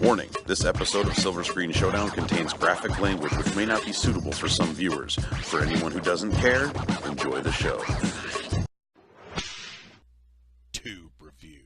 Warning, this episode of Silver Screen Showdown contains graphic language which may not be suitable for some viewers. For anyone who doesn't care, enjoy the show. Tube review.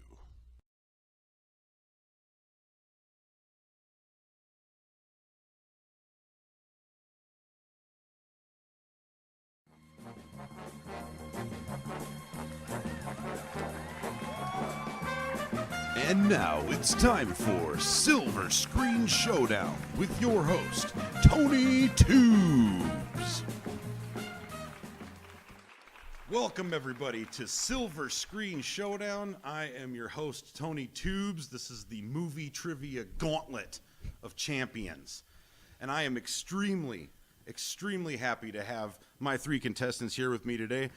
And now it's time for Silver Screen Showdown with your host, Tony Tubes. Welcome, everybody, to Silver Screen Showdown. I am your host, Tony Tubes. This is the movie trivia gauntlet of champions. And I am extremely happy to have my three contestants here with me today.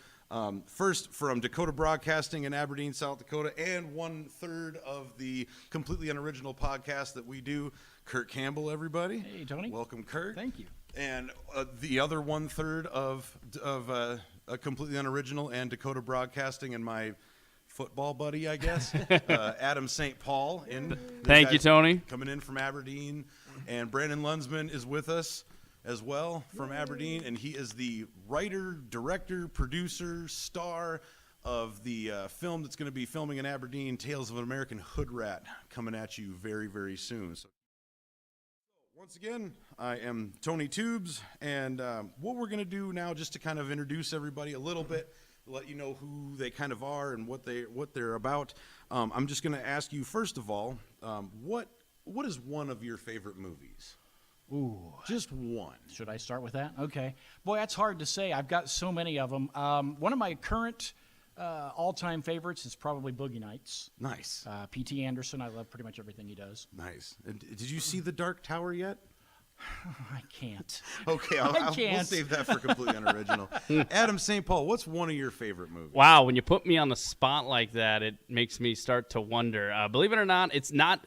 First, from Dakota Broadcasting in Aberdeen, South Dakota, and 1/3 of the completely unoriginal podcast that we do, Curt Campbell, everybody. Hey, Tony. Welcome, Curt. Thank you. And the other 1/3 of a completely unoriginal and Dakota Broadcasting and my football buddy, I guess, Adam St. Paul. Thank you, Tony. Coming in from Aberdeen. And Brandon Lunzman is with us as well from Aberdeen, and he is the writer, director, producer, star of the film that's going to be filming in Aberdeen, Tales of an American Hood Rat, coming at you very, very soon. So, once again, I am Tony Tubes, and what we're going to do now, just to kind of introduce everybody a little bit, let you know who they kind of are and what they're about. I'm just going to ask you, first of all, what is one of your favorite movies? Ooh. Just one. Should I start with that? Okay. Boy, that's hard to say. I've got so many of them. One of my current all-time favorites is probably Boogie Nights. Nice. P.T. Anderson. I love pretty much everything he does. Nice. And did you see The Dark Tower yet? I can't. Okay, we'll save that for completely unoriginal. Adam St. Paul, what's one of your favorite movies? Wow, when you put me on the spot like that, it makes me start to wonder. Believe it or not, it's not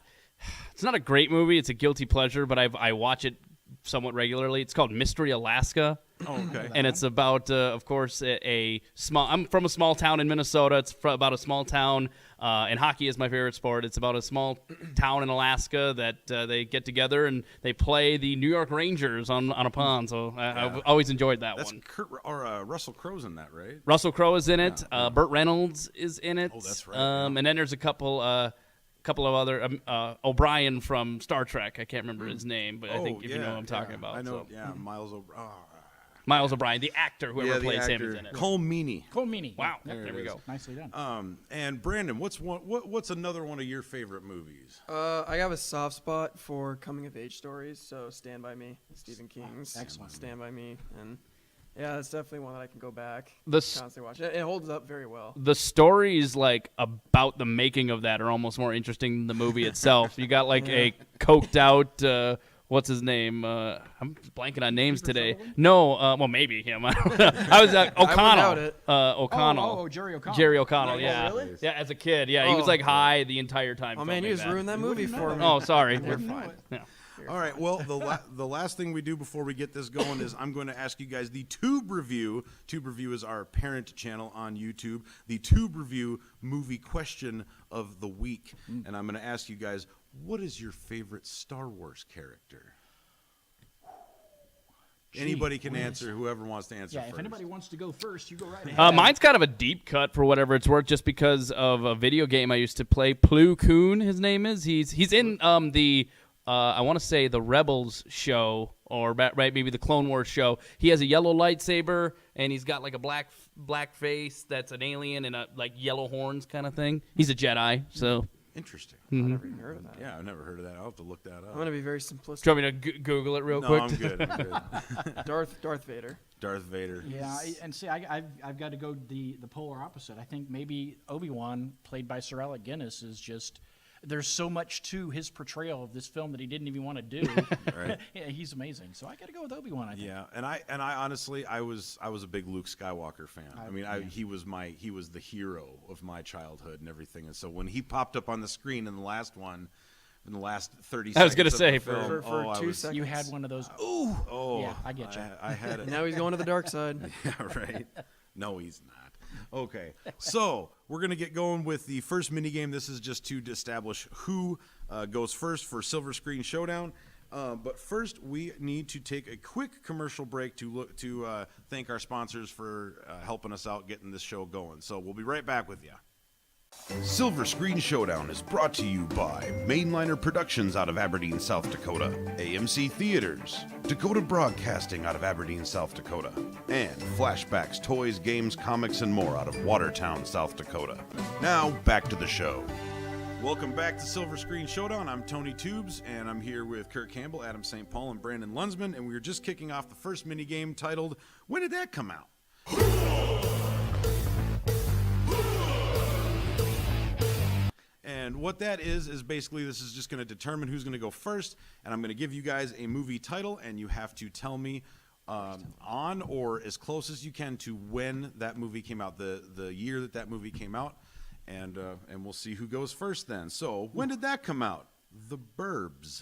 a great movie. It's a guilty pleasure, but I watch it somewhat regularly. It's called Mystery Alaska. Oh, okay. And it's about, of course, I'm from a small town in Minnesota. It's about a small town, and hockey is my favorite sport. It's about a small town in Alaska that they get together and they play the New York Rangers on a pond. So I've always enjoed that one. That's Russell Crowe's in that, right? Russell Crowe is in it. Burt Reynolds is in it. Oh, that's right. And then there's a couple of other O'Brien from Star Trek. I can't remember his name, but I think if you know what I'm talking about. I know. So. Yeah, Miles O'Brien. Miles O'Brien, the actor, whoever the plays him, actor. is in it. Cole Meany. Cole Meany. Wow, Yep, there we go. Nicely done. And Brandon, what's another one of your favorite movies? I have a soft spot for coming of age stories, so Stand By Me, Stephen King's Excellent. Stand By Me, and yeah, it's definitely one that I can go back constantly watch. It holds up very well. The stories about the making of that are almost more interesting than the movie itself. You got a coked out. What's his name? I'm blanking on names today. No, well, maybe him. I don't know. I was O'Connell. O'Connell. Oh, Jerry O'Connell. Jerry O'Connell, Oh, yeah. really? Yeah, as a kid, yeah. He was high the entire time. Oh man, you just ruined that movie for me. Oh, sorry. We're fine. Yeah. All right, well, the last thing we do before we get this going is I'm going to ask you guys the Tube Review. Tube Review is our parent channel on YouTube. The Tube Review movie question of the week. And I'm going to ask you guys, what is your favorite Star Wars character? Anybody can answer, whoever wants to answer first. If anybody wants to go first, you go right ahead. Mine's kind of a deep cut for whatever it's worth, just because of a video game I used to play. Plo Koon, his name is. He's in the I want to say the Rebels show, or maybe the Clone Wars show. He has a yellow lightsaber, and he's got a black face that's an alien and yellow horns kind of thing. He's a Jedi, so. Interesting. I've never even heard of that. Yeah, I've never heard of that. I'll have to look that up. I'm gonna be very simplistic. Do you want me to Google it real No, quick? I'm good. Darth Vader. Darth Vader. Yeah, and see, I've got to go the polar opposite. I think maybe Obi-Wan, played by Sir Alec Guinness, is just. There's so much to his portrayal of this film that he didn't even want to do. Right. Yeah, he's amazing. So I got to go with Obi-Wan, I think. Yeah, and I honestly, I was a big Luke Skywalker fan. He was the hero of my childhood and everything. And so when he popped up on the screen in the last one, in the last 30 seconds, I was gonna say, for 2 seconds. You had one of those. Oh, Yeah, I get you. I had it. Now he's going to the dark side. Yeah, right. No, he's not. Okay, so we're going to get going with the first minigame. This is just to establish who goes first for Silver Screen Showdown. But first, we need to take a quick commercial break to thank our sponsors for helping us out getting this show going. So we'll be right back with you. Silver Screen Showdown is brought to you by Mainliner Productions out of Aberdeen, South Dakota, AMC Theaters, Dakota Broadcasting out of Aberdeen, South Dakota, and Flashbacks, Toys, Games, Comics, and more out of Watertown, South Dakota. Now, back to the show. Welcome back to Silver Screen Showdown. I'm Tony Tubes, and I'm here with Curt Campbell, Adam St. Paul, and Brandon Lunzman, and we were just kicking off the first minigame titled, When Did That Come Out? And what that is basically this is just going to determine who's going to go first, and I'm going to give you guys a movie title, and you have to tell me on or as close as you can to when that movie came out, the year that movie came out, and we'll see who goes first then. So, when did that come out? The Burbs.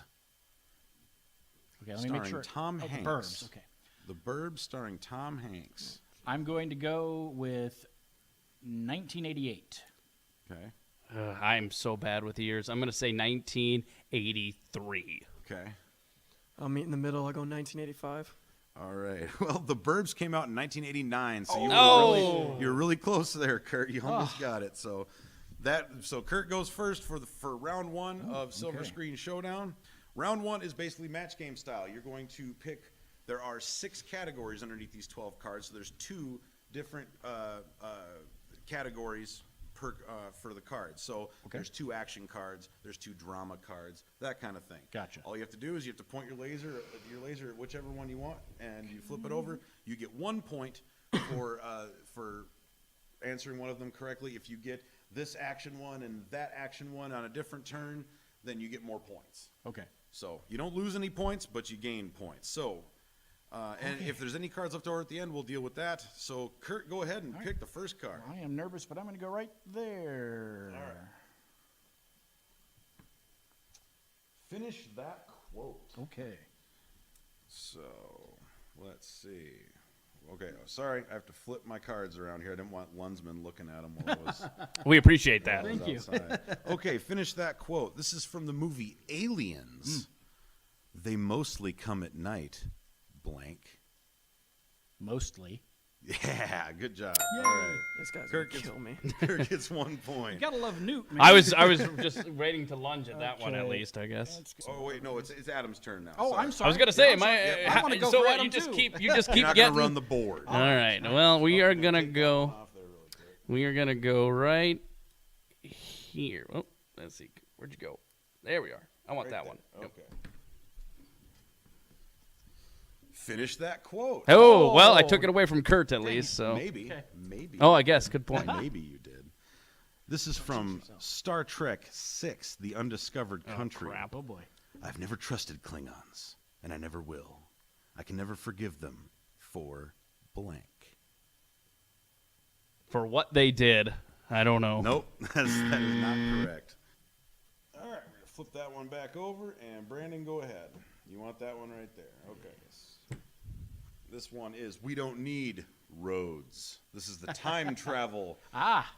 Okay, let me make sure. Tom Hanks. The Burbs, okay. The Burbs starring Tom Hanks. I'm going to go with 1988. Okay. I'm so bad with years. I'm going to say 1983. Okay. I'll meet in the middle. I'll go 1985. All right. Well, The Burbs came out in 1989, so you were really close there, Curt. You almost got it. So Curt goes first for round one of Silver Screen Showdown. Round one is basically match game style. You're going to pick. There are 6 categories underneath these 12 cards. So there's 2 different categories for the cards. So there's 2 action cards, there's 2 drama cards, that kind of thing. Gotcha. All you have to do is you have to point your laser at whichever one you want, and you flip it over. You get 1 point for answering one of them correctly. If you get this action one and that action one on a different turn, then you get more points. Okay. So you don't lose any points, but you gain points. So. And if there's any cards left over at the end, we'll deal with that. So, Curt, go ahead and pick the first card. I am nervous, but I'm going to go right there. All right. Finish that quote. Okay. So, let's see. Okay, sorry, I have to flip my cards around here. I didn't want Lunzman looking at them while I was We appreciate that. Thank you. Okay, finish that quote. This is from the movie Aliens. They mostly come at night. Blank. Mostly. Yeah, good job. Yay. All right. This guy's Curt gonna kill me. Curt gets 1 point. You gotta love Newt, man. I was just waiting to lunge at that one at least, I guess. Oh wait, no, it's Adam's turn now. Oh, sorry. I'm sorry. I was gonna say, I wanna go so for what? Adam You just too. keep You're not getting. gonna run the board. All right. Well, we are gonna go. We are gonna go right here. Oh, let's see. Where'd you go? There we are. I want that one. Yep. Okay. Finish that quote. Oh, well, I took it away from Curt at least. So Maybe. Okay. Maybe. Oh, I guess. Good point. Maybe you did. This is from Star Trek VI, The Undiscovered Country. crap. Oh, boy. I've never trusted Klingons, and I never will. I can never forgive them for blank. For what they did, I don't know. Nope, that is not correct. All right, we're going to flip that one back over, and Brandon, go ahead. You want that one right there. Okay. This one is We Don't Need Roads. This is the time travel.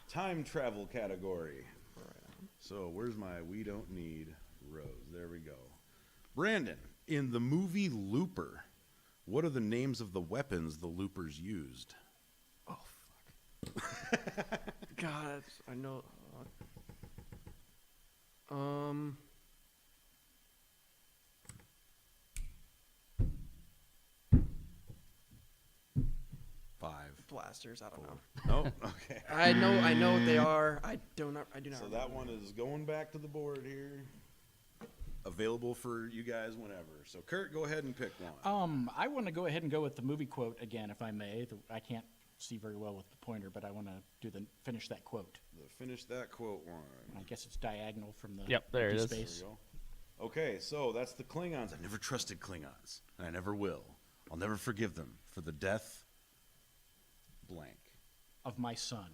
Time travel category. So where's my We Don't Need Roads? There we go. Brandon, in the movie Looper, what are the names of the weapons the Loopers used? Oh, fuck. God, I know. 5. Blasters. I don't know. Nope. Okay. I know what they are. I do not. So that one is going back to the board here. Available for you guys whenever. So Curt, go ahead and pick one. I want to go ahead and go with the movie quote again, if I may. I can't see very well with the pointer, but I want to finish that quote. Finish that quote one. I guess it's diagonal from the Yep, there it is. space. There we go. Okay, so that's the Klingons. I've never trusted Klingons, and I never will. I'll never forgive them for the death blank. Of my son.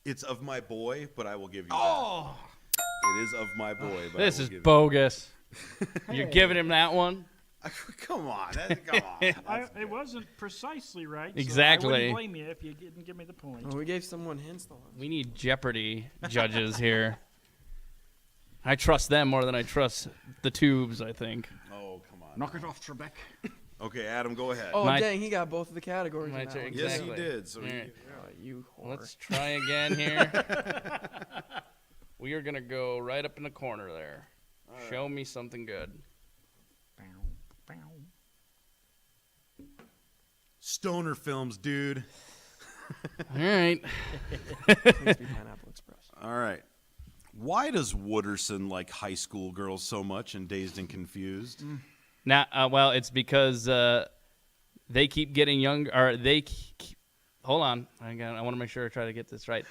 It's of my boy, but I will give you Oh! that. It is of my boy, but This I will is give bogus. You're giving him that one? Come on. Come on. It wasn't precisely right. Exactly. So I wouldn't blame you if you didn't give me the point. Well, we gave someone hints the last. We need Jeopardy judges here. I trust them more than I trust the tubes, I think. Oh, come on. Knock it off, Trebek. Okay, Adam, go ahead. Oh, dang, he got both of the categories. My in that turn, one. Yes, exactly. he did. So All right. Oh, you whore. Let's try again here. We are going to go right up in the corner there. Show me something good. Stoner films, dude. All right. Must be Pineapple Express. All right. Why does Wooderson like high school girls so much in Dazed and Confused? Now, well, it's because they keep getting younger. Or hold on. I want to make sure I try to get this right.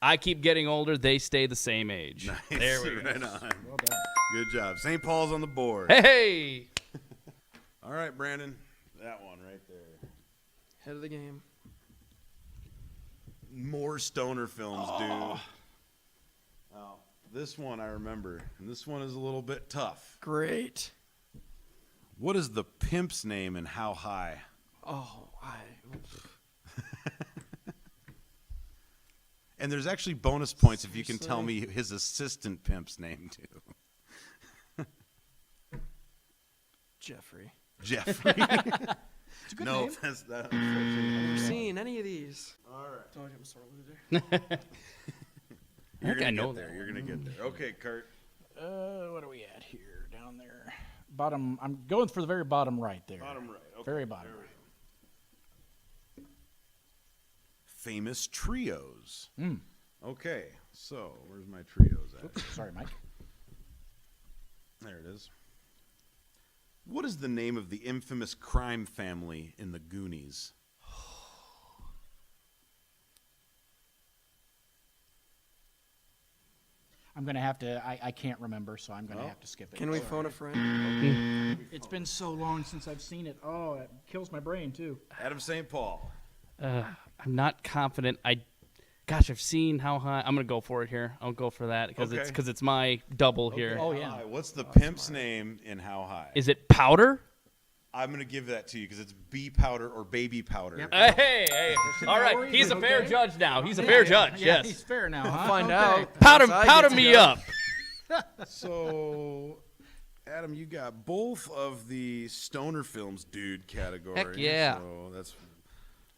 I keep getting older. They stay the same age. Nice. There we go. Right on. Well done. Good job. St. Paul's on the board. Hey! All right, Brandon. That one right there. Head of the game. More stoner films, dude. Now, this one I remember, and this one is a little bit tough. Great. What is the pimp's name and How High? Oh, And there's actually bonus points if you can tell me his assistant pimp's name, too. Jeffrey. Jeffrey. It's a good No, name. that's that. Never seen any of these. All right. Told you I'm a sore loser. You're think I gonna know get there. that You're gonna get there. Okay, Kurt. What are we at here? Down there. Bottom. I'm going for the very bottom right there. Bottom right. Okay. Very bottom There we right. go. Famous trios. Okay, so where's my trios at? Oops, sorry, Mike. There it is. What is the name of the infamous crime family in the Goonies? I'm going to have to, I can't remember, so I'm going to have to skip it. Can we Sorry. phone a friend? It's been so long since I've seen it. Oh, it kills my brain, too. Adam St. Paul. I'm not confident. Gosh, I've seen How High. I'm gonna go for it here. I'll go for that because Okay. it's my double here. Oh, How yeah. High. What's the pimp's name in How High? Is it Powder? I'm going to give that to you because it's bee powder or baby powder. Yep. Hey. All right. He's a fair judge now. He's a fair judge. Yeah, Yes. he's fair now, huh? Find Okay. out. Powder Once I get to me go. up. So, Adam, you got both of the stoner films, dude, category. Heck yeah. So that's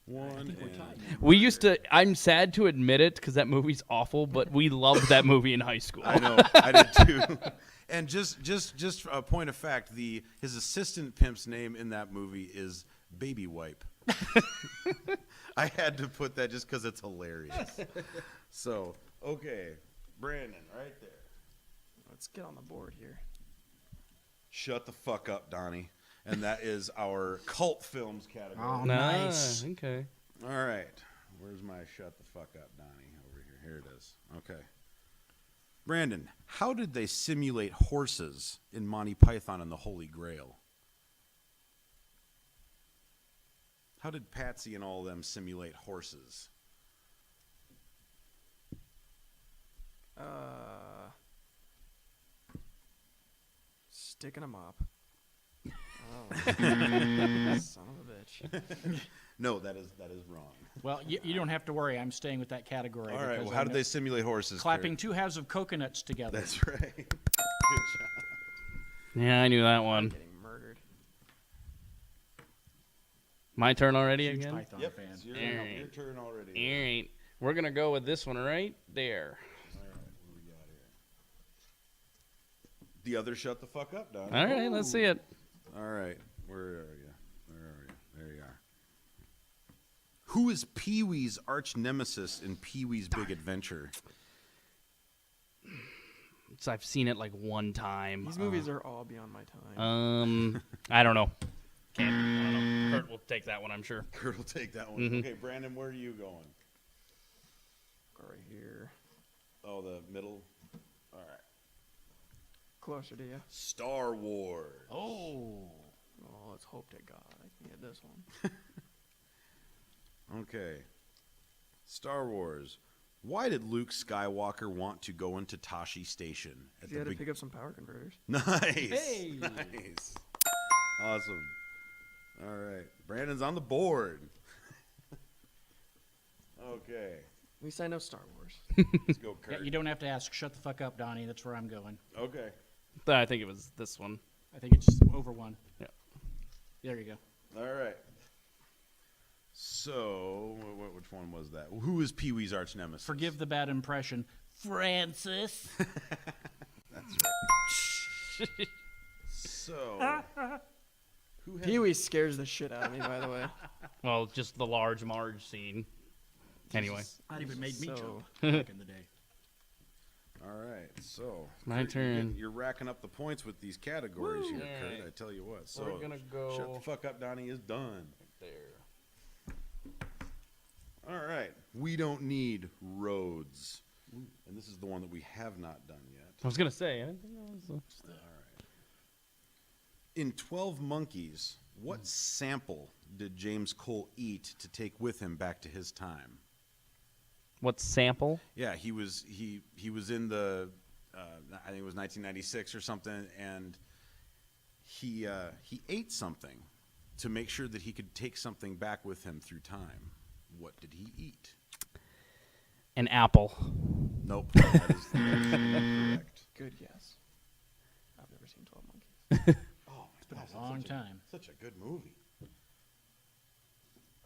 one. And We used to. I'm sad to admit it because that movie's awful, but we loved that movie in high school. I know, I did too. And just a point of fact, his assistant pimp's name in that movie is Baby Wipe. I had to put that just because it's hilarious. So, okay, Brandon, right there. Let's get on the board here. Shut the fuck up, Donnie. And that is our cult films category. Oh, nice. Okay. All right. Where's my shut the fuck up, Donnie? Over here. Here it is. Okay. Brandon, how did they simulate horses in Monty Python and the Holy Grail? How did Patsy and all of them simulate horses? Sticking a mop. Oh. Son of a bitch. No, that is wrong. Well, you don't have to worry. I'm staying with that category. All right. because Well, how I did know- they simulate horses? Clapping Kurt? two halves of coconuts together. That's right. Good job. Yeah, I knew that one. Getting murdered. My turn already Huge again. Python Yep. fan. It's your Alright. turn already. All right. We're gonna go with this one right there. All right. What do we got here? The other shut the fuck up, Donnie. All right. Let's see it. All right. Where are you? Where are you? There you are. Who is Pee-wee's arch nemesis in Pee-wee's Big Adventure? So I've seen it like one time. These movies are all beyond my time. I don't know. I don't know. Kurt will take that one, I'm sure. Kurt will take that one. Okay, Brandon, where are you going? Go right here. Oh, the middle. All right. Closer to you. Star Wars. Oh. Oh, let's hope to God I can get this one. Okay. Star Wars. Why did Luke Skywalker want to go into Tashi Station at You the had to big? pick up some power converters. Nice. Hey. Nice. Awesome. All right. Brandon's on the board. Okay. At least I know Star Wars. Let's go, Yeah, Curt. you don't have to ask. Shut the fuck up, Donnie. That's where I'm going. Okay. I think it was this one. I think it's over one. Yeah. There you go. All right. So, which one was that? Who is Pee-wee's arch nemesis? Forgive the bad impression. Francis. So, who has Pee-wee scares the shit out of me, by the way. Well, just the large Marge scene. Anyway, That even made me So- jump back in the day. All right, so my turn. You're racking up the points with these categories here, All Curt. right. I tell you what. So We're gonna go Shut the fuck up, Donnie is done. there. All right, we don't need roads, and this is the one that we have not done yet. I was gonna say. I didn't think that was All right. In 12 Monkeys, what sample did James Cole eat to take with him back to his time? what sample? Yeah, he was in the I think it was 1996 or something, and he ate something to make sure that he could take something back with him through time. What did he eat? An apple. Nope, that is incorrect. Good guess. I've never seen 12 Monkeys. Oh, it's been a long time. Such a good movie.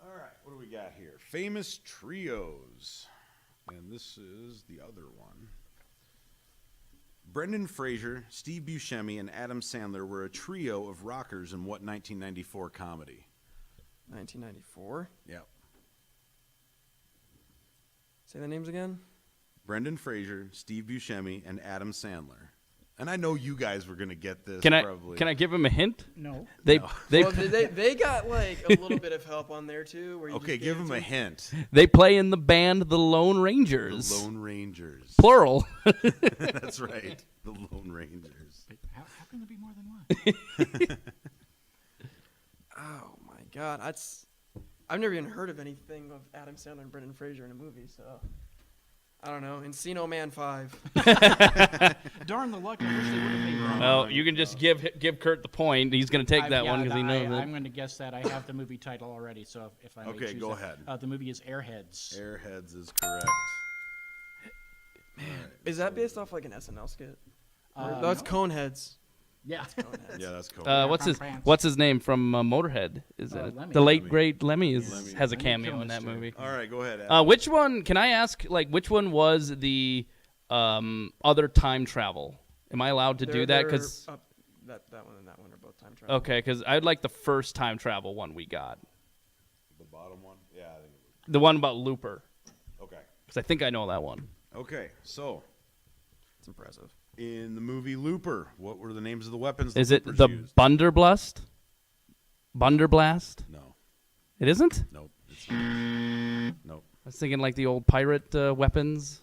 All right, what do we got here? Famous trios. And this is the other one. Brendan Fraser, Steve Buscemi, and Adam Sandler were a trio of rockers in what 1994 comedy? 1994. Yep. Say the names again. Brendan Fraser, Steve Buscemi, and Adam Sandler. And I know you guys were going to get this Can probably. I give him a hint? No. They No. they Well, they got like a little bit of help on there too. Where you Okay, just give gave him it a to hint. they play in the band the Lone The Rangers. Lone Rangers. Plural. That's right. The Lone Rangers. Wait, how can there be more than one? Oh my God, I've never even heard of anything of Adam Sandler and Brendan Fraser in a movie, so I don't know. Encino Man 5. Darn the luck! I wish they would have made one. Well, you can just give Curt the point. He's going to take that one because he knows I'm it. going to guess that. I have the movie title already, so if I may Okay, choose go that. ahead. The movie is Airheads. Airheads is correct. Is that based off like an SNL skit? Uh, No, it's no. Coneheads. Yeah. Coneheads. Yeah, that's cool. from France. What's his name from Motorhead? Is it Lemmy. the late Lemmy. great Lemmy Lemmy. has a Lemmy cameo in that Kilmister. movie. All right, go ahead. Adam. Which one? Can I ask? Like, which one was the other time travel? Am I allowed to do that? They're Because up- that one and that one are both time travel. okay, because I'd like the first time travel one we got, The bottom one? Yeah, I think it the one about Looper, was. Okay. because I think I know that one. Okay, so It's impressive. in the movie Looper, what were the names of the weapons Is the it Loopers the used? Bunderblast? Bunderblast? No. It isn't. Nope. It's not. Nope. I was thinking like the old pirate weapons.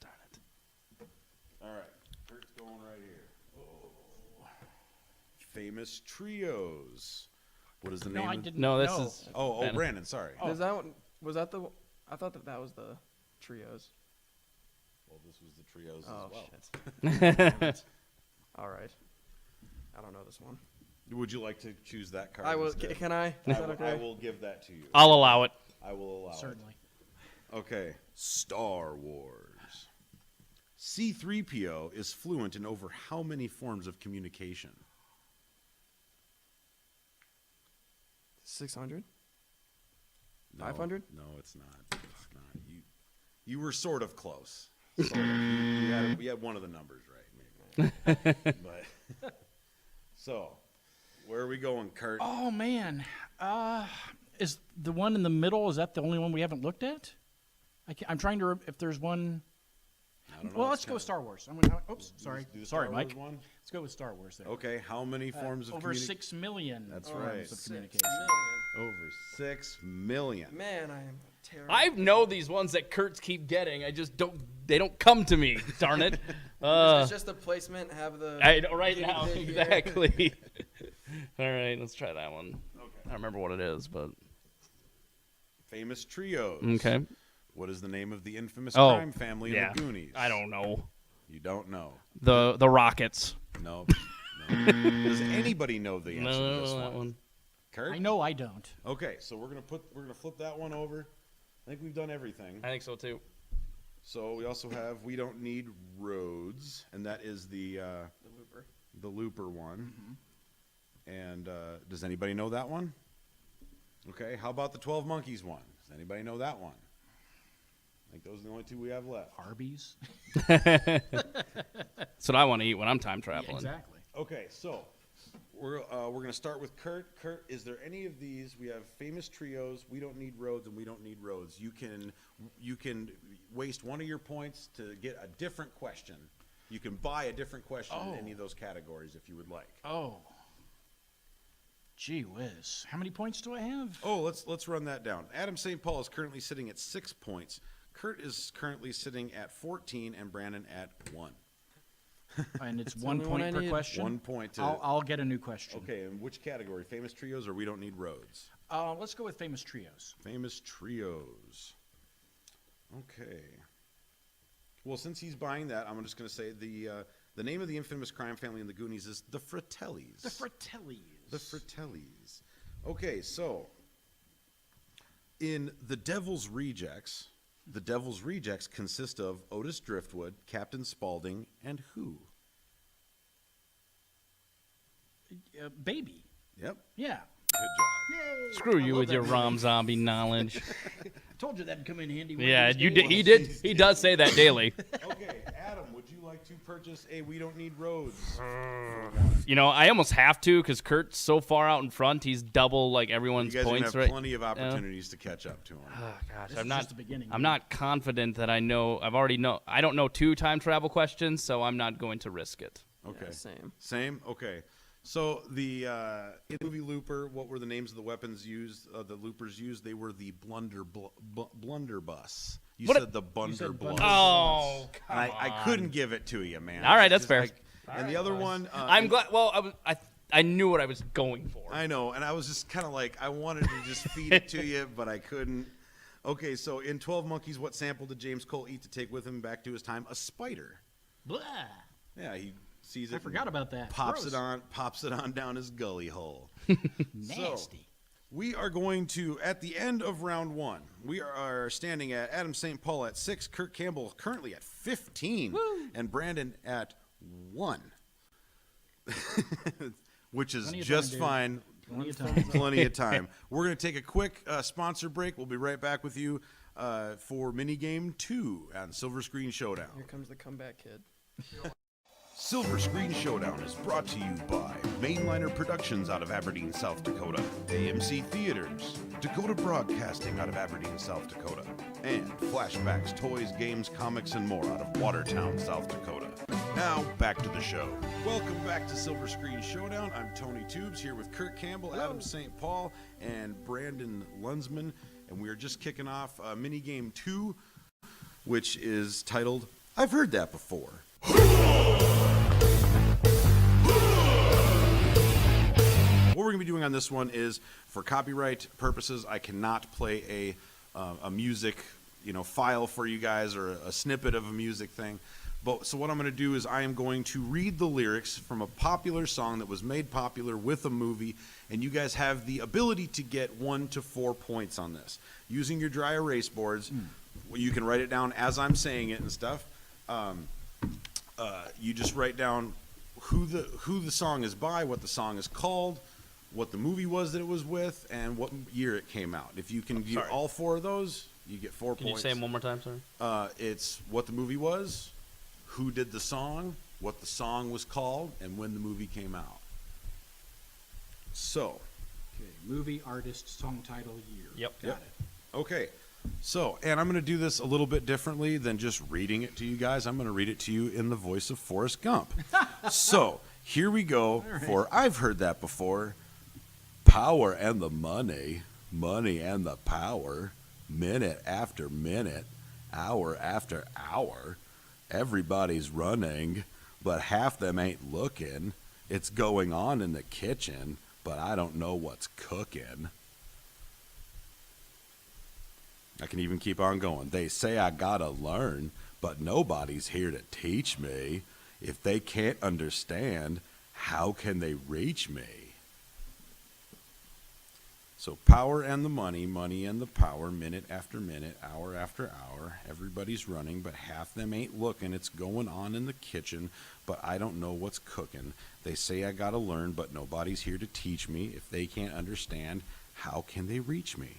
Darn it. All right. Kurt's going right here. Oh. Famous trios. What is the No, name? I of- didn't. No, this know. is. Oh, Brandon, sorry. Is that one? Was that the? I thought that was the trios. Well, this was the trios Oh as well. shit. Damn it. All right. I don't know this one. Would you like to choose that card? I will. instead? Can I? Is I that will, okay? I will give that to you. I'll allow it. I will allow Certainly. it. Okay. Star Wars. C-3PO is fluent in over how many forms of communication? 600. No, 500? No, it's not. It's not. You were sort of close. Sort of. You had one of the numbers right, maybe. But so, where are we going, Kurt? Oh man, is the one in the middle? Is that the only one we haven't looked at? I'm trying to. If there's one. I don't know. Well, It's let's go kinda- with Star Wars. Oops, do sorry, the sorry, Star Wars Mike. one? Let's go with Star Wars there. Okay, how many forms of Over communication? 6 million. That's forms right. Of 6 communication. million. Over 6 million. Man, I am terrible. I know these ones that Kurt's keep getting. I just don't. They don't come to me. Darn it. It's just the placement. Have the. I know right guinea now pig here. exactly. All right, let's try that one. Okay. I don't remember what it is, but Famous trios. okay. What is the name of the infamous Oh, crime family yeah. in the Goonies? I don't know. You don't know. The Rockets. No. Does anybody know the answer No, to this that one? one. Kurt? I know I don't. Okay, so we're gonna flip that one over. I think we've done everything. I think so too. So we also have We Don't Need Roads, and that is the Looper. the Looper one. And does anybody know that one? Okay, how about the 12 Monkeys one? Does anybody know that one? I think those are the only two we have left. Arby's. That's what I want to eat when I'm time traveling. Exactly. Okay, so we're going to start with Kurt. Kurt, is there any of these? We have famous trios, We Don't Need Roads, and We Don't Need Roads. You can waste one of your points to get a different question. You can buy a different question in any of those categories if you would like. Oh. Gee whiz. How many points do I have? Oh, let's run that down. Adam St. Paul is currently sitting at 6 points. Kurt is currently sitting at 14, and Brandon at 1. And it's the 1 only one point I per need. question. 1 point to. I'll get a new question. Okay, in which category? Famous trios or We Don't Need Roads? Let's go with famous trios. Famous trios. Okay. Well, since he's buying that, I'm just going to say the name of the infamous crime family in the Goonies is the Fratellis. The Fratellis. The Fratellis. Okay, so in The Devil's Rejects consist of Otis Driftwood, Captain Spaulding, and who? Baby. Yep. Yeah. Good job. Screw you with your Rom Zombie knowledge. I told you that'd come in handy. one Yeah, of these you did. days. He did. He does say that daily. Okay, Adam, would you like to purchase a We Don't Need Roads? You know, I almost have to because Kurt's so far out in front. He's double like You everyone's guys are gonna points, have right? plenty of opportunities to catch up to him. Oh, gosh, This I'm is not. just the beginning. I'm not confident that I know. I've already know. I don't know 2 time travel questions, so I'm not going to risk it. Okay. Yeah, same. Same? Okay. So in the movie Looper, what were the names of the weapons used, the loopers used? They were the blunderbuss. You What a- said the blunderbuss. Oh, come And on. I couldn't give it to you, man. All right, It's that's just fair. and the other one, I'm glad. Well, I knew what I was going for. I know, and I was just kind of like, I wanted to just feed it to you, but I couldn't. Okay, so in 12 Monkeys, what sample did James Cole eat to take with him back to his time? A spider. Blah. Yeah, he sees it. I forgot about that. Pops Gross. it on down his gully hole. Nasty. We are going to, at the end of round 1, we are standing at Adam St. Paul at 6, Curt Campbell currently at 15, and Brandon at 1, which is Plenty of just time, dude. fine. Plenty of time. Plenty of time. We're going to take a quick sponsor break. We'll be right back with you for minigame 2 on Silver Screen Showdown. Here comes the comeback kid. Silver Screen Showdown is brought to you by Mainliner Productions out of Aberdeen, South Dakota, AMC Theaters, Dakota Broadcasting out of Aberdeen, South Dakota, and Flashbacks, Toys, Games, Comics, and more out of Watertown, South Dakota. Now, back to the show. Welcome back to Silver Screen Showdown. I'm Tony Tubes here with Curt Campbell, Adam St. Paul, and Brandon Lunzman, and we are just kicking off minigame 2, which is titled, I've Heard That Before. What we're going to be doing on this one is, for copyright purposes, I cannot play a music, file for you guys or a snippet of a music thing. So what I'm going to do is I am going to read the lyrics from a popular song that was made popular with a movie, and you guys have the ability to get 1 to 4 points on this. Using your dry erase boards, you can write it down as I'm saying it and stuff. You just write down who the song is by, what the song is called, what the movie was that it was with, and what year it came out. If you can do all 4 of those, you get 4 Can you points. say them one more time, sorry? It's what the movie was, who did the song, what the song was called, and when the movie came out. So, Okay. Movie, artist, song title, year. Yep. Got it. okay. So, and I'm going to do this a little bit differently than just reading it to you guys. I'm going to read it to you in the voice of Forrest Gump. So, here we go for I've Heard That Before. Power and the money, money and the power, minute after minute, hour after hour. Everybody's running, but half them ain't looking. It's going on in the kitchen, but I don't know what's cooking. I can even keep on going. They say I gotta learn, but nobody's here to teach me. If they can't understand how can they reach me? So power and the money, money and the power, minute after minute, hour after hour. Everybody's running, but half them ain't looking. It's going on in the kitchen, but I don't know what's cooking. They say I gotta learn, but nobody's here to teach me. If they can't understand, how can they reach me?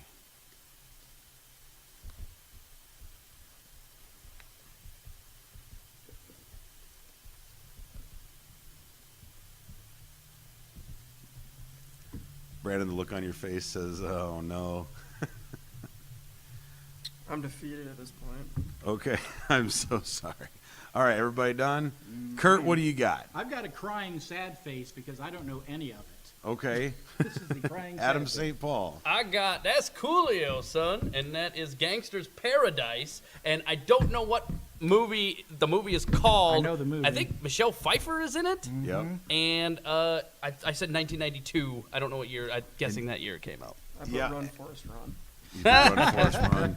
Brandon, the look on your face says, oh no. I'm defeated at this point. Okay, I'm so sorry. All right, everybody done? Curt, what do you got? I've got a crying sad face because I don't know any of it. Okay. This is the crying sad Adam face. St. Paul. That's Coolio, son, and that is Gangster's Paradise, and I don't know what movie the movie is called. I know the movie. I think Michelle Pfeiffer is in it. Yep. And I said 1992. I don't know what year. I'm guessing that year it came out. I put Yeah. Run Forrest Run. You can run, Forrest, run.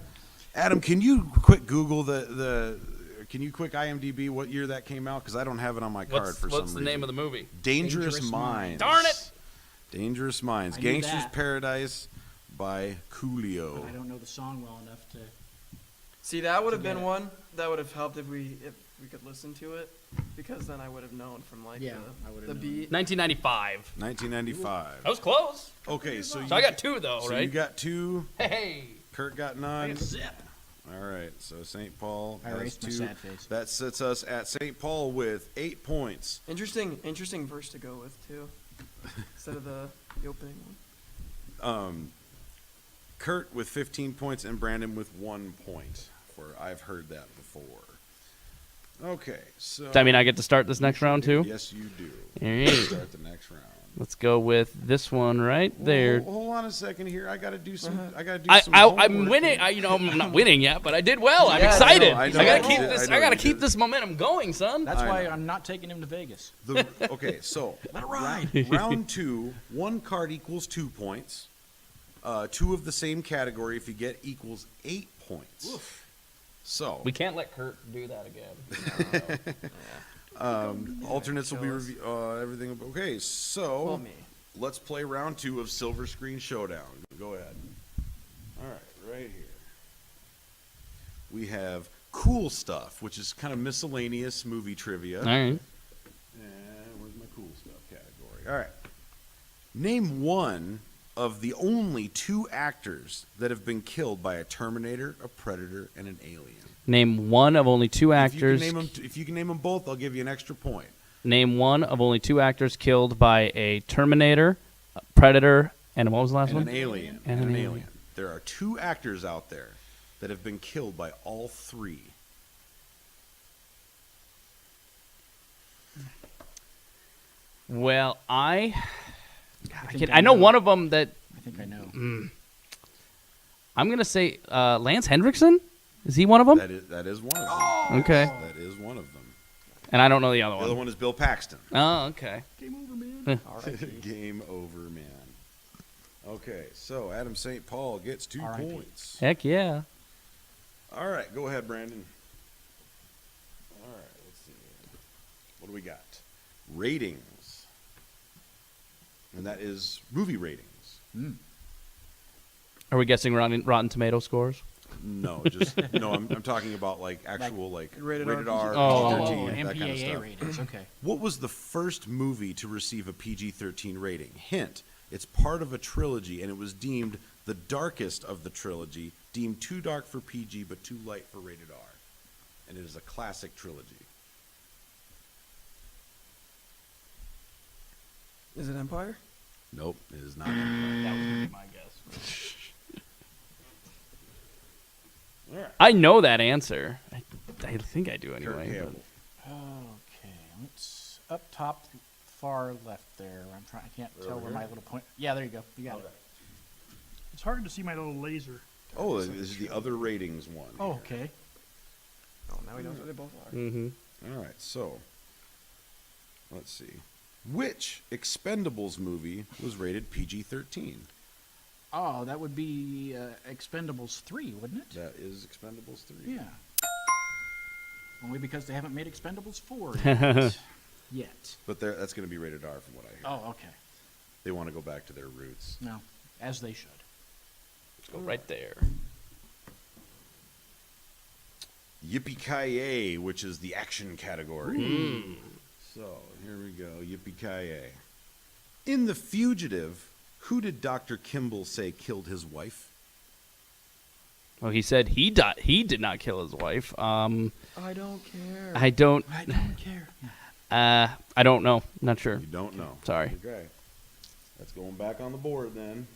Adam, can you quick Google can you quick IMDb what year that came out? Because I don't have it on my card for some reason. What's the name of the movie? Dangerous Dangerous Minds. Minds. Darn it! Dangerous Minds. I knew Gangster's that. Paradise by Coolio. But I don't know the song well enough to. See, that would have Forget been it. one that would have helped if we could listen to it, because then I would have known from like Yeah, I would the have known. beat. 1995. 1995. That was close. Okay, so So I got two though, so right? you got two. Hey. Kurt got I none. got zip. All right, so St. Paul I has erased my two. sad face. That sets us at St. Paul with 8 points. Interesting verse to go with too, instead of the opening one. Kurt with 15 points and Brandon with 1 point. For I've heard that before. Okay, so Does that mean I get to start this next round too? yes, you do. All right. Start the next round. Let's go with this one right there. Hold on a second here. I gotta do some. I gotta do I'm some. homework winning. here. I'm not winning yet, but I did well. I'm Yeah, excited. I I, know, gotta I keep know, this. I know I gotta you keep did. this momentum going, son. That's I why know. I'm not taking him to Vegas. Okay, so Let it ride. round 2, 1 card equals 2 points. 2 of the same category, if you get, equals 8 points. So We can't let Kurt do that again. alternates will be everything. Okay, so Well, me. let's play round 2 of Silver Screen Showdown. Go ahead. All right, right here. We have cool stuff, which is kind of miscellaneous movie trivia. All right. And where's my cool stuff category? All right. Name one of the only 2 actors that have been killed by a Terminator, a Predator, and an Alien. Name one of only 2 actors. If you can name them both, I'll give you an extra point. Name one of only 2 actors killed by a Terminator, a Predator, and what was the last And one? an alien. And an alien. There are 2 actors out there that have been killed by all 3. Well, I think know one of them that I think I know. I'm gonna say Lance Hendrickson. Is he one of them? That is one of them. Okay. That is one of them. And I don't know the other The other one. one is Bill Paxton. Oh, okay. Game over, man. Game over, man. Okay, so Adam St. Paul gets 2 R.I.P. points. Heck yeah. All right, go ahead, Brandon. All right, let's see. What do we got? Ratings. And that is movie ratings. Are we guessing Rotten Tomato scores? No, just no. I'm talking about like actual like Rated rated R, R, Oh. PG-13, that kind of MPAA stuff. ratings. Okay. What was the first movie to receive a PG-13 rating? Hint: it's part of a trilogy, and it was deemed the darkest of the trilogy, deemed too dark for PG but too light for rated R, and it is a classic trilogy. Is it Empire? Nope, it is not. That was gonna be my guess. All right. I know that answer. I think I do Curt anyway. Campbell. Okay. Let's up top, far left there. I'm trying. I can't tell where my little point. Yeah, there you go. You got it. It's hard to see my little laser. Oh, this is the other ratings one. Oh, okay. Oh, now he knows what they both are. Mm-hmm. All right, so let's see. Which Expendables movie was rated PG-13? Oh, that would be Expendables 3, wouldn't it? That is Expendables 3. Yeah. Only because they haven't made Expendables 4 yet. yet. But that's going to be rated R from what I hear. Oh, okay. They want to go back to their roots. No, as they should. Let's go right there. Yippee-ki-yay, which is the action category. So, here we go. Yippee-ki-yay. In The Fugitive, who did Dr. Kimball say killed his wife? Well, he said he did not kill his wife. I don't care. I don't. I don't care. I don't know. Not sure. You don't know. Sorry. Okay. That's going back on the board then.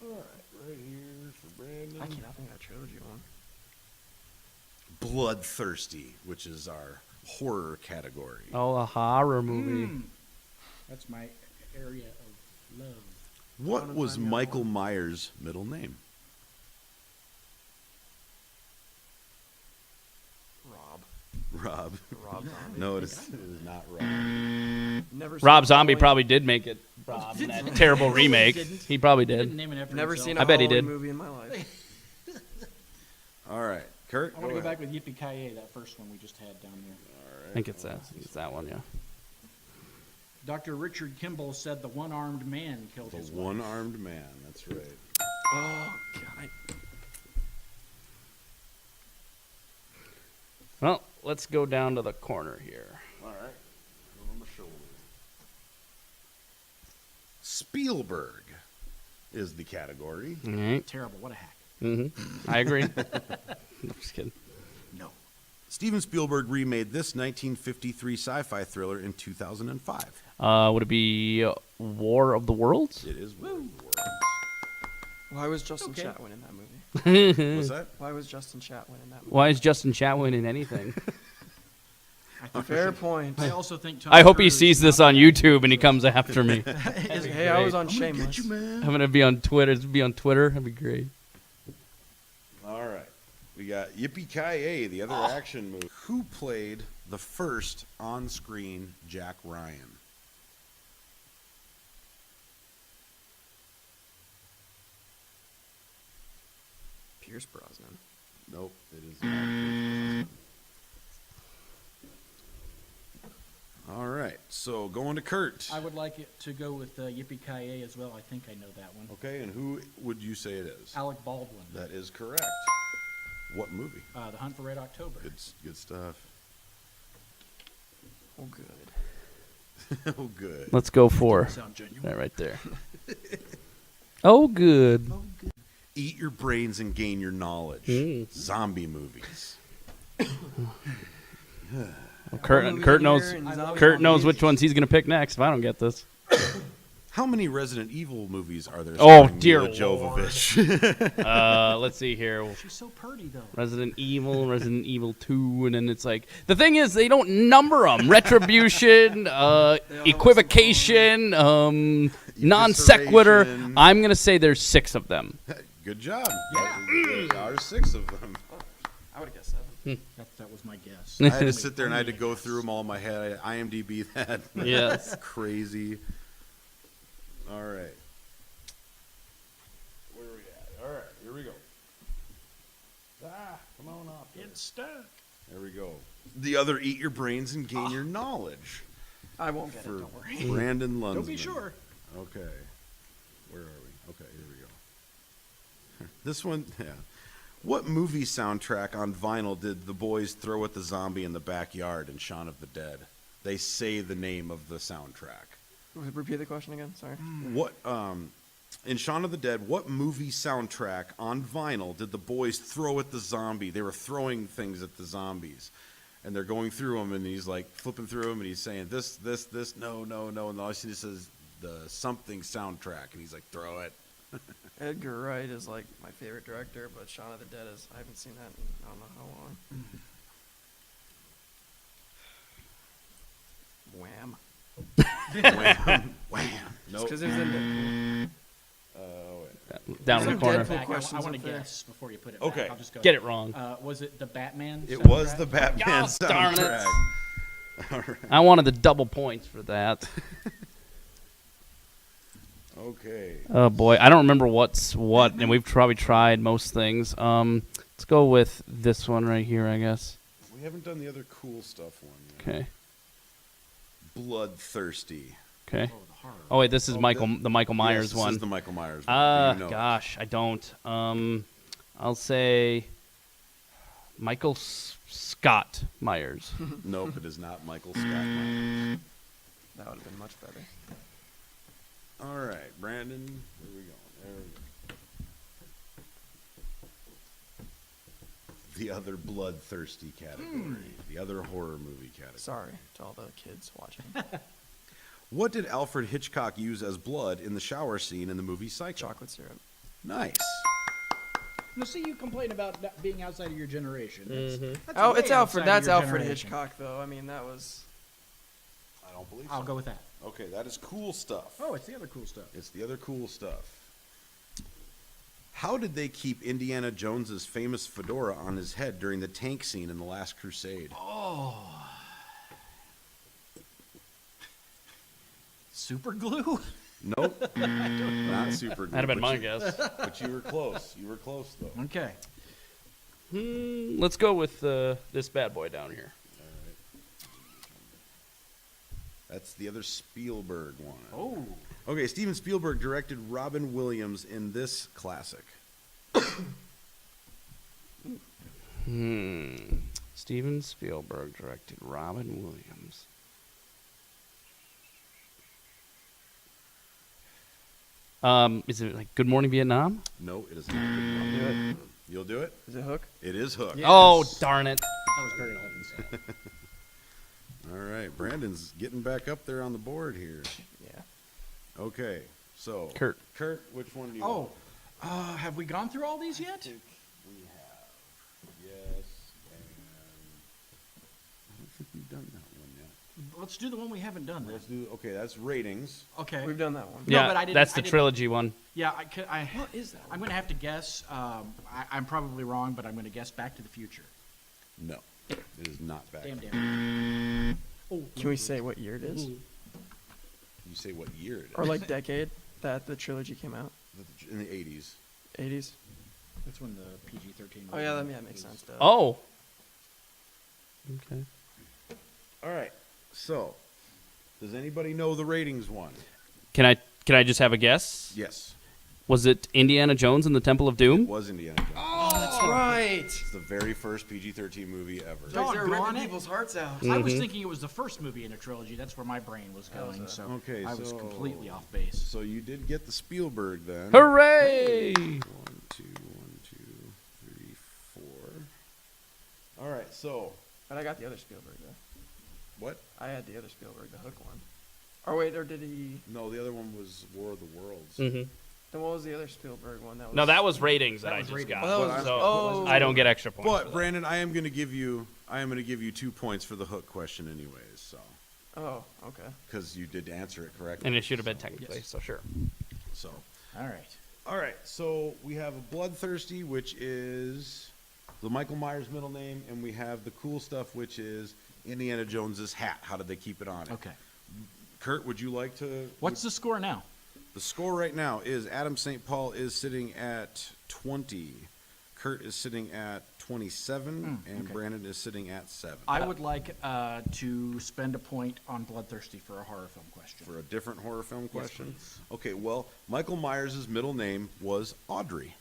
All right, right here for Brandon. I think I chose you one. Bloodthirsty, which is our horror category. Oh, a horror movie. That's my area of love. What Wanna was find out Michael more. Myers' middle name? Rob. Rob Zombie. No, it is not Rob. Never seen Rob it, Zombie only- probably did make it. Rob, in that terrible remake. He probably Didn't did. name it after Never himself. seen I a bet he Halloween did. movie in my life. All right, Kurt. I want to go ahead. back with Yippee-ki-yay, that first one we just had down there. I think it's that. I think it's that one. Yeah. Dr. Richard Kimball said the one-armed man killed The his wife. one-armed man. That's right. Oh God. Well, let's go down to the corner here. All right. On the shoulder. Spielberg is the category. All right. Terrible. What a hack. I agree. I'm just kidding. No. Steven Spielberg remade this 1953 sci-fi thriller in 2005. Would it be War of the Worlds? It is War of the Worlds. Why was Justin Okay. Chatwin in that movie? What's that? Why was Justin Chatwin in that movie? Why is Justin Chatwin in anything? Fair point. I also think Tom I hope he Cruise sees is this not on YouTube and he comes after me. Hey, I was on Shameless. I'm gonna be on Twitter. That'd be great. All right. We got Yippee-ki-yay, the other action movie. Who played the first on-screen Jack Ryan? Pierce Brosnan. Nope, it is not. All right, so going to Kurt. I would like it to go with Yippee-ki-yay as well. I think I know that one. Okay, and who would you say it is? Alec Baldwin. That is correct. What movie? The Hunt for Red October. Good stuff. Oh, good. Oh, good. Let's go for Sound genuine. that right there. Oh, good. Eat your brains and gain your knowledge. Mm. Zombie movies. Kurt knows which ones he's gonna pick next. If I don't get this. How many Resident Evil movies are there? Oh, starring dear Mila Jovovich? Let's see here. She's so pretty, though. Resident Evil 2, and then it's like the thing is they don't number them. Retribution, equivocation, non sequitur. Evisceration. I'm gonna say there's 6 of them. Good job. Yeah. There are 6 of them. I would have guessed 7. That was my guess. I had to sit there and I had to go through them all in my head. I IMDb that. Yes. Crazy. All right. Where are we at? All right, here we go. Come on up. It's stuck. There we go. The other Eat Your Brains and Gain Your Knowledge I won't get for it. Don't worry. Brandon Lunzman. Don't be sure. Okay. Where are we? Okay, here we go. This one, yeah. What movie soundtrack on vinyl did the boys throw at the zombie in the backyard in Shaun of the Dead? They say the name of the soundtrack. Repeat the question again. Sorry. What in Shaun of the Dead, what movie soundtrack on vinyl did the boys throw at the zombie? They were throwing things at the zombies. And they're going through them, and he's like flipping through them, and he's saying this, no, and all he says the something soundtrack, and he's like, throw it. Edgar Wright is like my favorite director, but Shaun of the Dead is I haven't seen that in I don't know how long. Wham. Wham, wham. Nope. Because there's a Down in Some the corner. Deadpool Back, I questions want up to there. guess before you put it Okay. back. I'll just go. Get it wrong. Was it the Batman? It soundtrack? was the Batman Gosh, darn it. soundtrack. All right. I wanted the double points for that. Okay. Oh boy, I don't remember what's what, and we've probably tried most things. Let's go with this one right here, I guess. We haven't done the other cool stuff one yet. Okay. Bloodthirsty. Okay. Oh wait, this is the Michael Myers Yes, one. This is the Michael Myers one. Do you know it? Gosh, I don't. I'll say Michael Scott Myers. Nope, it is not Michael Scott Myers. That would have been much better. All right, Brandon, where are we going? There we go. The other bloodthirsty category. The other horror movie category. Sorry to all the kids watching. What did Alfred Hitchcock use as blood in the shower scene in the movie Psycho? Chocolate syrup. Nice. Now, see, you complain about that being outside of your generation. That's Oh, way it's Alfred. outside of That's your Alfred generation. Hitchcock, though. I mean, that was. I don't believe I'll so. go with that. Okay, that is cool stuff. Oh, it's the other cool stuff. It's the other cool stuff. How did they keep Indiana Jones's famous fedora on his head during the tank scene in The Last Crusade? Super glue? Nope. Not super glue. That'd have been but my you- guess. But you were close. You were close, though. Okay. Let's go with this bad boy down here. That's the other Spielberg one. Oh. Okay, Steven Spielberg directed Robin Williams in this classic. Steven Spielberg directed Robin Williams. Is it like Good Morning Vietnam? No, it is not. Good one. You'll do it? Is it Hook? It is Hook. Yeah. Oh, Yes. darn it. That was very obvious. All right, Brandon's getting back up there on the board here. Yeah. Okay, so Curt. Curt, which one do you Oh, want? have we gone through all these yet? We have. Yes, and I don't think we've done that one yet. Let's do the one we haven't done then. Let's do. Okay, that's ratings. Okay. We've done that one. No, Yeah, but I didn't- that's I the didn't- trilogy one. Yeah, What is that? I'm going to have to guess. I'm probably wrong, but I'm going to guess Back to the Future. No, it is not back. Damn. Oh, Can we say what year it is? You say what year it is? Or like decade that the trilogy came out? In the 80s. 80s? That's when the PG-13. Oh, yeah, that makes sense. Duh. Oh. Okay. All right. So, does anybody know the ratings one? Can I just have a guess? Yes, Was it Indiana Jones and the Temple of Doom? it was Indiana Jones. Oh, that's right. It's the very first PG-13 movie ever. They were Doggone ripping it. people's hearts out. I was thinking it was the first movie in a trilogy. That's where my brain was going. So Okay, I was so- completely off base. So you did get the Spielberg then. Hooray! 1, 2, 3, 4. All right. So But I got the other Spielberg, though. what? I had the other Spielberg, the Hook one. Or wait, or did he... No, the other one was War of the Worlds. Mm-hmm. Then what was the other Spielberg one? That was... No, that was ratings that, That I was just ratings. got. Oh, that was- so oh. I don't get extra points. for But that. Brandon, I am going to give you 2 points for the Hook question, anyways. So Oh, okay. because you did answer it correctly. And it should have been technically, so sure. So. All right. All right, so we have a Bloodthirsty, which is the Michael Myers middle name, and we have the cool stuff, which is Indiana Jones's hat. How did they keep it on it? Okay. Kurt, would you like to? What's the score now? The score right now is Adam St. Paul is sitting at 20, Kurt is sitting at 27, and okay. Brandon is sitting at 7. I would like to spend a point on Bloodthirsty for a horror film question. For a different horror film question. please. Okay, well, Michael Myers' middle name was Audrey.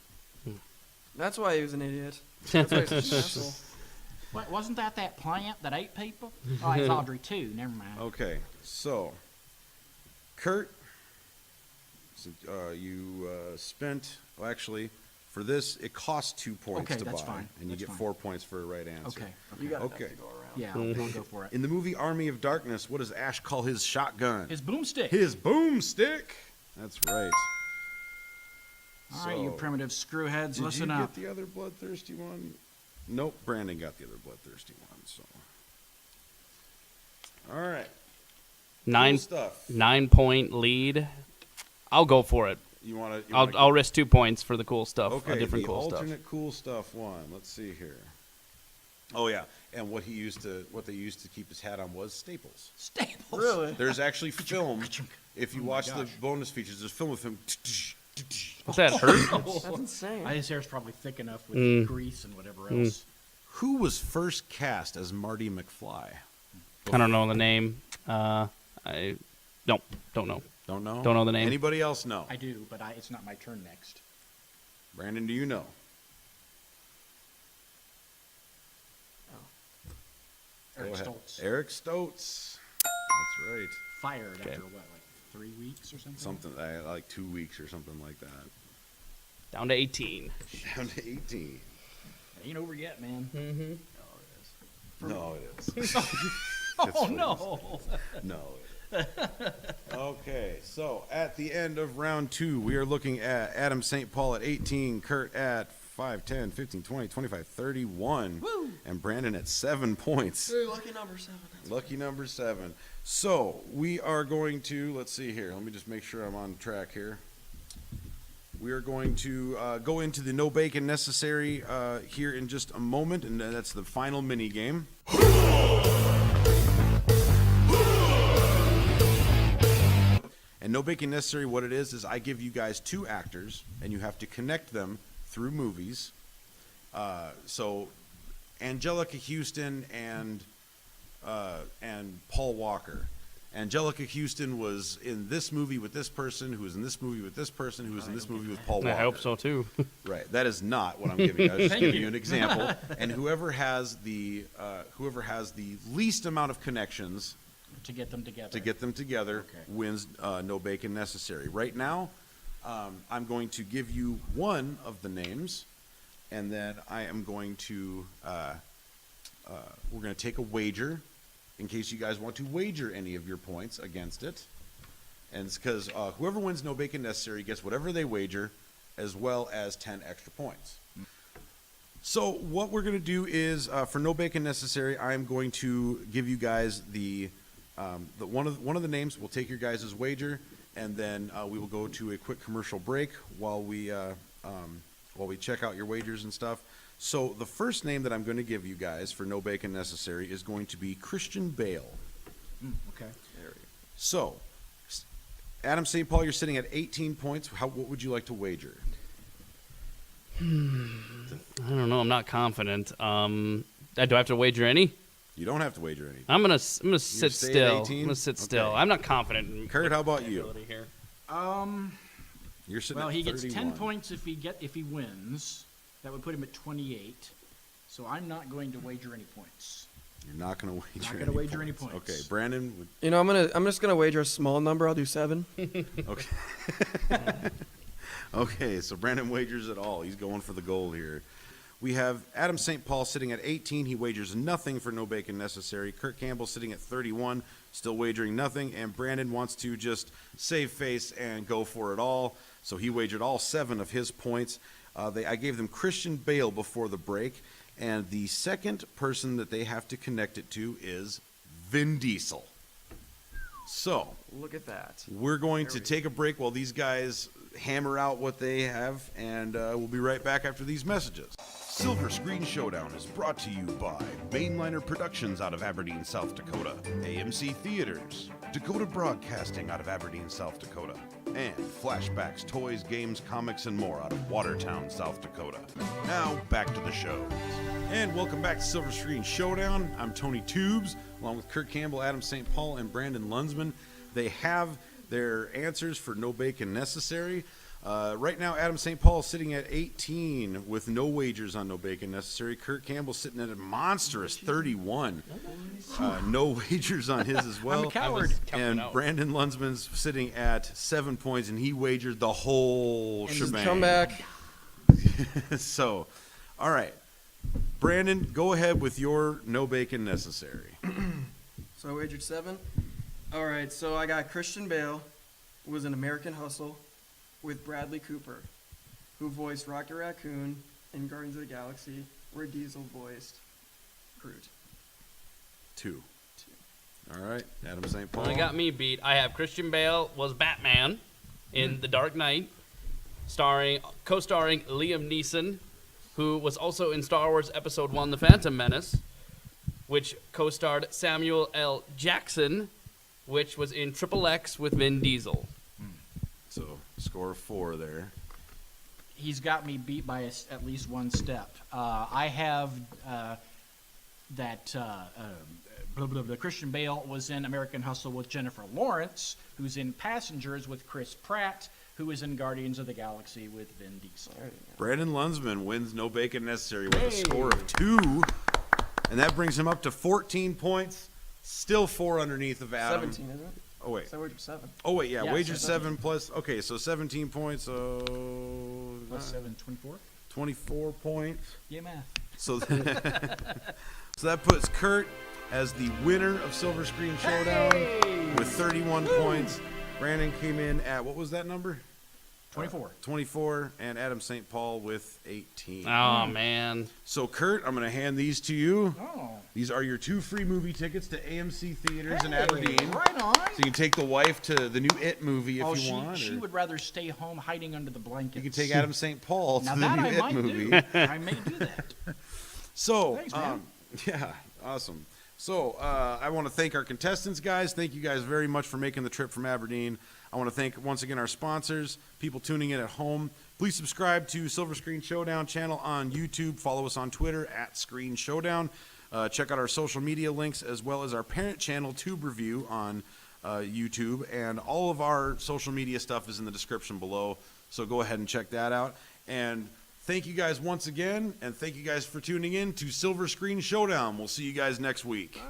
That's why he was an idiot. That's why he's such an asshole. What, wasn't that plant that ate people? Oh, it's Audrey too. Never mind. Okay, so Kurt, so, you spent. Well, actually, for this, it costs 2 points Okay, to that's buy, fine. and you That's get fine. 4 points for a right answer. Okay. You got Okay. enough to go around. Yeah, I'll go for it. In the movie Army of Darkness, what does Ash call his shotgun? His boomstick. His boomstick. That's right. All right, you So, primitive screwheads, Did listen you up. get the other bloodthirsty one? Nope, Brandon got the other bloodthirsty one. So, all right, Nine cool stuff. 9-point lead. I'll go for it. You want to? I'll risk 2 points for the cool stuff. Okay, different the cool stuff. alternate cool stuff one. Let's see here. Oh yeah, and what they used to keep his hat on was staples. Staples. Really? There's actually film. If you Oh my watch the gosh. bonus features, there's film of him What's that hurt? That's insane. His hair's probably thick enough with grease and whatever else. Who was first cast as Marty McFly? I don't know the name. I don't know. Don't know? Don't know the name. Anybody else know? I do, but it's not my turn next. Brandon, do you know? Eric Go ahead. Stoltz. Eric Stoltz. That's right. Fired after what, like 3 weeks or something? Something like 2 weeks or something like that. Down to 18. Down to 18. It ain't over yet, man. No, it is. Oh, no. No. Okay, so at the end of round 2, we are looking at Adam St. Paul at 18, Curt at 5, 10, 15, 20, 25, 31, Woo! and Brandon at 7 points. Ooh, lucky number 7. Lucky number 7. So we are going to, let's see here. Let me just make sure I'm on track here. We are going to go into the no bacon necessary here in just a moment, and that's the final mini game. And no bacon necessary, what it is I give you guys 2 actors, and you have to connect them through movies. So Angelica Houston and Paul Walker. Angelica Houston was in this movie with this person, who was in this movie with this person, who was in this movie with Paul Walker. I hope so too. Right. That is not what I'm giving you. I was just giving you an example. And whoever has the least amount of connections To get them together. Okay. Wins no bacon necessary. Right now, I'm going to give you one of the names, and then I am going to we're going to take a wager in case you guys want to wager any of your points against it. And it's because whoever wins no bacon necessary gets whatever they wager, as well as 10 extra points. So what we're going to do is for no bacon necessary, I'm going to give you guys the one of the names. We'll take your guys' wager, and then we will go to a quick commercial break while we check out your wagers and stuff. So the first name that I'm going to give you guys for no bacon necessary is going to be Christian Bale. Okay. So, Adam St. Paul, you're sitting at 18 points. What would you like to wager? I don't know. I'm not confident. Do I have to wager any? You don't have to wager anything. I'm gonna sit stay at still. 18? I'm gonna sit still. Okay. I'm not confident. In Curt, how about my you? ability here. You're sitting Well, at he gets 10 31. points if he wins. That would put him at 28. So I'm not going to wager any points. You're not going to wager Not any gonna wager any points. Okay, Brandon. You know, I'm just gonna wager a small number. I'll do 7. Okay. Okay, so Brandon wagers it all. He's going for the gold here. We have Adam St. Paul sitting at 18. He wagers nothing for no bacon necessary. Curt Campbell sitting at 31, still wagering nothing. And Brandon wants to just save face and go for it all. So he wagered all 7 of his points. I gave them Christian Bale before the break. And the second person that they have to connect it to is Vin Diesel. So Look at that. we're going to take a break while these guys hammer out what they have, and we'll be right back after these messages. Silver Screen Showdown is brought to you by Mainliner Productions out of Aberdeen, South Dakota, AMC Theaters, Dakota Broadcasting out of Aberdeen, South Dakota, and Flashbacks, Toys, Games, Comics, and more out of Watertown, South Dakota. Now, back to the show. And welcome back to Silver Screen Showdown. I'm Tony Tubes, along with Curt Campbell, Adam St. Paul, and Brandon Lunzman. They have their answers for no bacon necessary. Right now, Adam St. Paul is sitting at 18 with no wagers on no bacon necessary. Curt Campbell sitting at a monstrous 31. No wagers on his as well. I'm a coward. And Brandon Lunzman's sitting at 7 points, and he wagered the whole shebang. Come back. So, all right. Brandon, go ahead with your no bacon necessary. So I wagered 7. All right, so I got Christian Bale, who was in American Hustle, with Bradley Cooper, who voiced Rocket Raccoon in Guardians of the Galaxy, where Diesel voiced Groot. 2. All right, Adam St. Paul. Well, got me beat. I have Christian Bale was Batman in The Dark Knight, co-starring Liam Neeson, who was also in Star Wars Episode 1, The Phantom Menace, which co-starred Samuel L. Jackson, which was in Triple X with Vin Diesel. So score of 4 there. He's got me beat by at least one step. I have Christian Bale was in American Hustle with Jennifer Lawrence, who's in Passengers with Chris Pratt, who is in Guardians of the Galaxy with Vin Diesel. Brandon Lunzman wins No Bacon Necessary with a score of 2. And that brings him up to 14 points. Still 4 underneath of Adam. 17, isn't it? Oh, wait. So wager 7. Oh, wait, yeah. Yeah, Wager 7. 7 plus. Okay, so 17 points. So Plus 7, 24? 24 points. Yeah, math. So, so that puts Curt as the winner of Silver Screen Showdown with 31 points. Brandon came in at, what was that number? 24. 24, and Adam St. Paul with 18. Oh, man. So, Curt, I'm going to hand these to you. Oh. These are your 2 free movie tickets to AMC Theaters in Hey, Aberdeen. right on. So you can take the wife to the new It movie if you want. She or would rather stay home hiding under the blankets. you can take Adam St. Paul Now to the that new I It might movie. do. I may do that. So, Thanks, man. yeah, awesome. So, I want to thank our contestants, guys. Thank you guys very much for making the trip from Aberdeen. I want to thank, once again, our sponsors, people tuning in at home. Please subscribe to Silver Screen Showdown channel on YouTube. Follow us on Twitter at Screen Showdown. Check out our social media links as well as our parent channel, Tube Review, on YouTube. And all of our social media stuff is in the description below. So go ahead and check that out. And thank you guys once again. And thank you guys for tuning in to Silver Screen Showdown. We'll see you guys next week.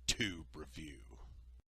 Tube.